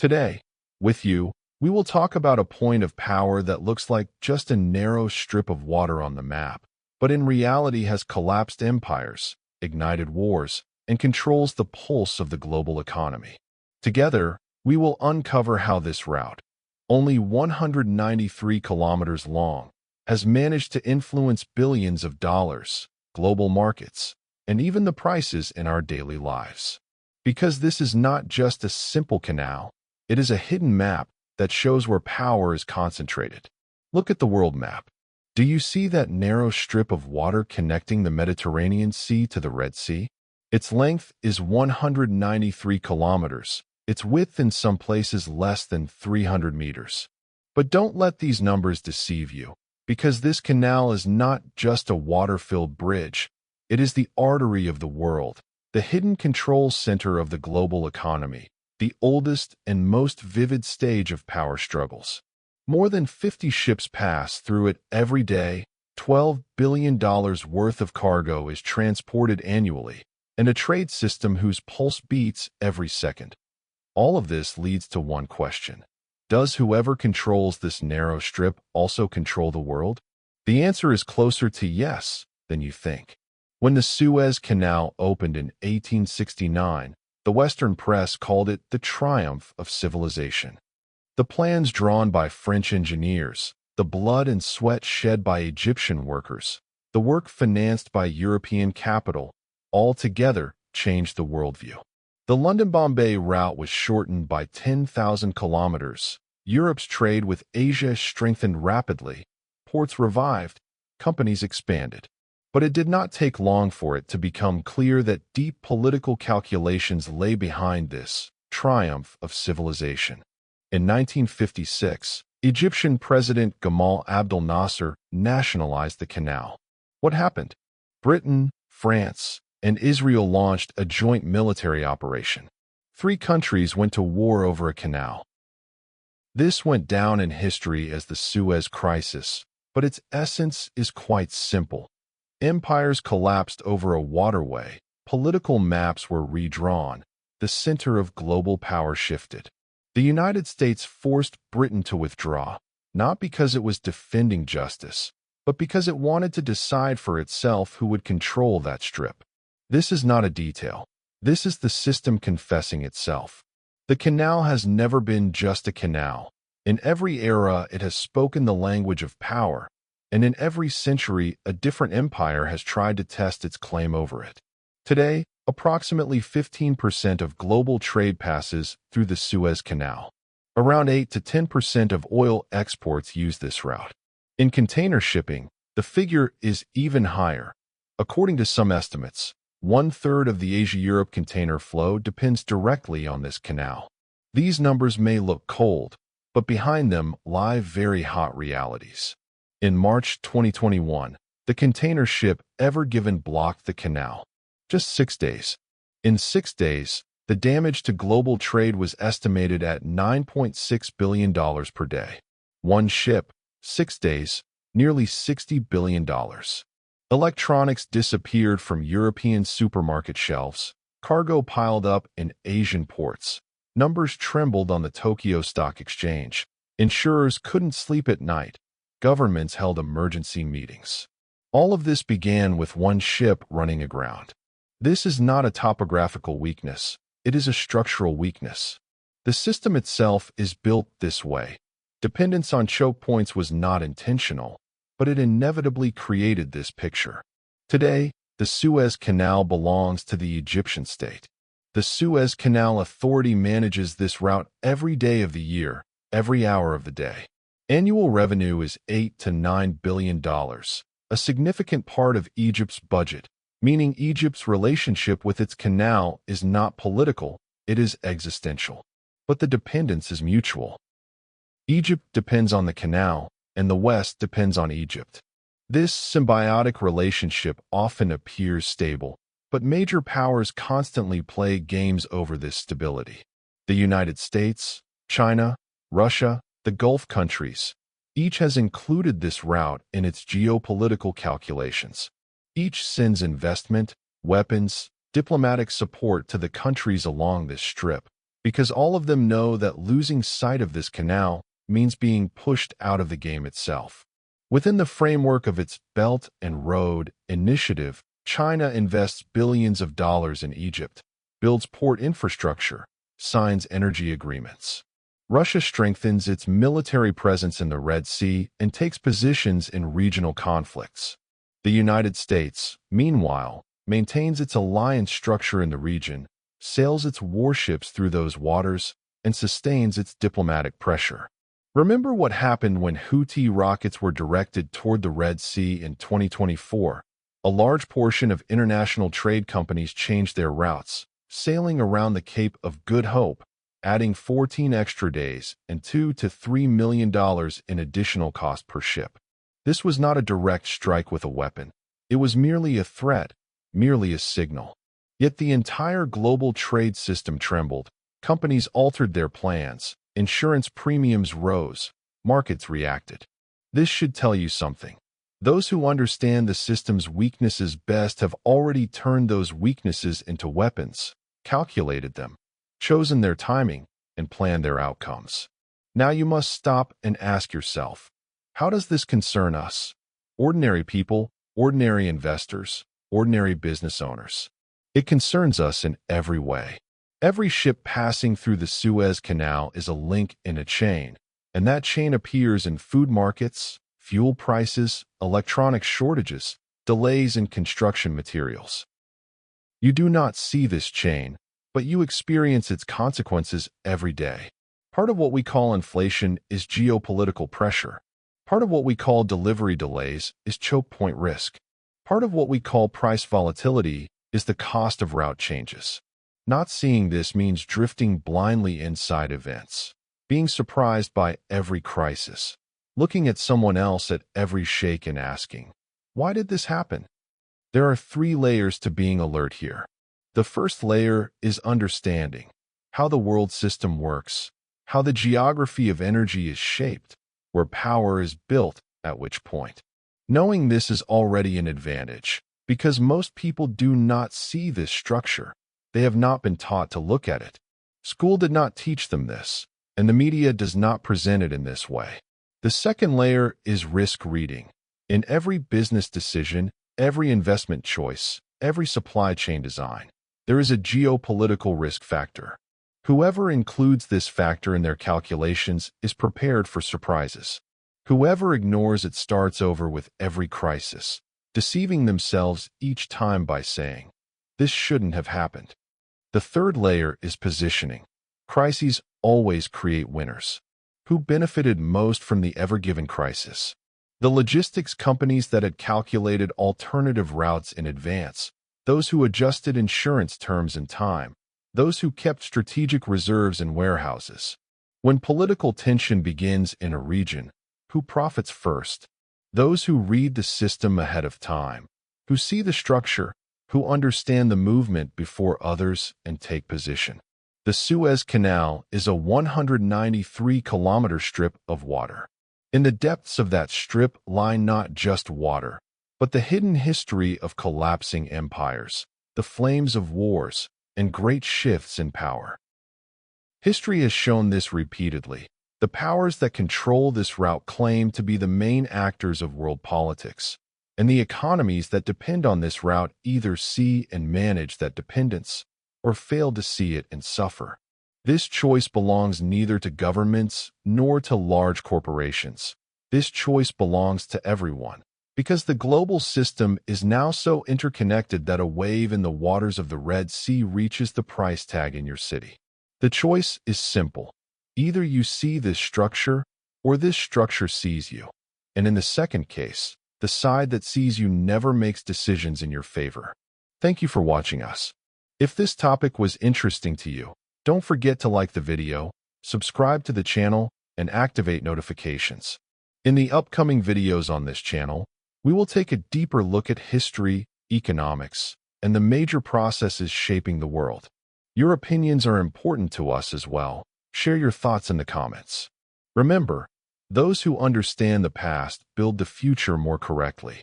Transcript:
Today, with you, we will talk about a point of power that looks like just a narrow strip of water on the map, but in reality has collapsed empires, ignited wars, and controls the pulse of the global economy. Together, we will uncover how this route, only 193 kilometers long, has managed to influence billions of dollars, global markets, and even the prices in our daily lives. Because this is not just a simple canal, it is a hidden map that shows where power is concentrated. Look at the world map. Do you see that narrow strip of water connecting the Mediterranean Sea to the Red Sea? Its length is 193 kilometers, its width in some places less than 300 meters. But don't let these numbers deceive you, because this canal is not just a water-filled bridge. It is the artery of the world, the hidden control center of the global economy, the oldest and most vivid stage of power struggles. More than 50 ships pass through it every day, $12 billion worth of cargo is transported annually, and a trade system whose pulse beats every second. All of this leads to one question. Does whoever controls this narrow strip also control the world? The answer is closer to yes than you think. When the Suez Canal opened in 1869, the Western press called it the triumph of civilization. The plans drawn by French engineers, the blood and sweat shed by Egyptian workers, the work financed by European capital, all together changed the worldview. The London-Bombay route was shortened by 10,000 kilometers. Europe's trade with Asia strengthened rapidly. Ports revived. Companies expanded. But it did not take long for it to become clear that deep political calculations lay behind this triumph of civilization. In 1956, Egyptian President Gamal Abdel Nasser nationalized the canal. What happened? Britain, France, and Israel launched a joint military operation. 3 countries went to war over a canal. This went down in history as the Suez Crisis, but its essence is quite simple. Empires collapsed over a waterway, political maps were redrawn, the center of global power shifted. The United States forced Britain to withdraw, not because it was defending justice, but because it wanted to decide for itself who would control that strip. This is not a detail. This is the system confessing itself. The canal has never been just a canal. In every era, it has spoken the language of power, and in every century, a different empire has tried to test its claim over it. Today, approximately 15% of global trade passes through the Suez Canal. Around 8 to 10% of oil exports use this route. In container shipping, the figure is even higher. According to some estimates, 1/3 of the Asia-Europe container flow depends directly on this canal. These numbers may look cold, but behind them lie very hot realities. In March 2021, the container ship Ever Given blocked the canal. Just 6 days. In 6 days, the damage to global trade was estimated at $9.6 billion per day. One ship, 6 days, nearly $60 billion. Electronics disappeared from European supermarket shelves. Cargo piled up in Asian ports. Numbers trembled on the Tokyo Stock Exchange. Insurers couldn't sleep at night. Governments held emergency meetings. All of this began with one ship running aground. This is not a topographical weakness. It is a structural weakness. The system itself is built this way. Dependence on choke points was not intentional, but it inevitably created this picture. Today, the Suez Canal belongs to the Egyptian state. The Suez Canal Authority manages this route every day of the year, every hour of the day. Annual revenue is $8 to $9 billion, a significant part of Egypt's budget, meaning Egypt's relationship with its canal is not political, it is existential. But the dependence is mutual. Egypt depends on the canal, and the West depends on Egypt. This symbiotic relationship often appears stable, but major powers constantly play games over this stability. The United States, China, Russia, the Gulf countries, each has included this route in its geopolitical calculations. Each sends investment, weapons, diplomatic support to the countries along this strip. because all of them know that losing sight of this canal means being pushed out of the game itself. Within the framework of its Belt and Road Initiative, China invests billions of dollars in Egypt, builds port infrastructure, signs energy agreements. Russia strengthens its military presence in the Red Sea and takes positions in regional conflicts. The United States, meanwhile, maintains its alliance structure in the region, sails its warships through those waters, and sustains its diplomatic pressure. Remember what happened when Houthi rockets were directed toward the Red Sea in 2024? A large portion of international trade companies changed their routes, sailing around the Cape of Good Hope, adding 14 extra days and $2 to $3 million in additional cost per ship. This was not a direct strike with a weapon. It was merely a threat, merely a signal. Yet the entire global trade system trembled. Companies altered their plans. Insurance premiums rose. Markets reacted. This should tell you something. Those who understand the system's weaknesses best have already turned those weaknesses into weapons, calculated them, chosen their timing, and planned their outcomes. Now you must stop and ask yourself, how does this concern us? Ordinary people, ordinary investors, ordinary business owners. It concerns us in every way. Every ship passing through the Suez Canal is a link in a chain, and that chain appears in food markets, fuel prices, electronic shortages, delays in construction materials. You do not see this chain, but you experience its consequences every day. Part of what we call inflation is geopolitical pressure. Part of what we call delivery delays is choke point risk. Part of what we call price volatility is the cost of route changes. Not seeing this means drifting blindly inside events, being surprised by every crisis, looking at someone else at every shake and asking, why did this happen? There are 3 layers to being alert here. The first layer is understanding how the world system works, how the geography of energy is shaped, where power is built, at which point. Knowing this is already an advantage, because most people do not see this structure. They have not been taught to look at it. School did not teach them this, and the media does not present it in this way. The second layer is risk reading. In every business decision, every investment choice, every supply chain design, there is a geopolitical risk factor. Whoever includes this factor in their calculations is prepared for surprises. Whoever ignores it starts over with every crisis, deceiving themselves each time by saying, this shouldn't have happened. The third layer is positioning. Crises always create winners. Who benefited most from the ever-given crisis? The logistics companies that had calculated alternative routes in advance, those who adjusted insurance terms in time, those who kept strategic reserves in warehouses. When political tension begins in a region, who profits first? Those who read the system ahead of time, who see the structure, who understand the movement before others and take position. The Suez Canal is a 193-kilometer strip of water. In the depths of that strip lie not just water, but the hidden history of collapsing empires, the flames of wars, and great shifts in power. History has shown this repeatedly. The powers that control this route claim to be the main actors of world politics, and the economies that depend on this route either see and manage that dependence or fail to see it and suffer. This choice belongs neither to governments nor to large corporations. This choice belongs to everyone, because the global system is now so interconnected that a wave in the waters of the Red Sea reaches the price tag in your city. The choice is simple. Either you see this structure, or this structure sees you. And in the second case, the side that sees you never makes decisions in your favor. Thank you for watching us. If this topic was interesting to you, don't forget to like the video, subscribe to the channel, and activate notifications. In the upcoming videos on this channel, we will take a deeper look at history, economics, and the major processes shaping the world. Your opinions are important to us as well. Share your thoughts in the comments. Remember, those who understand the past build the future more correctly.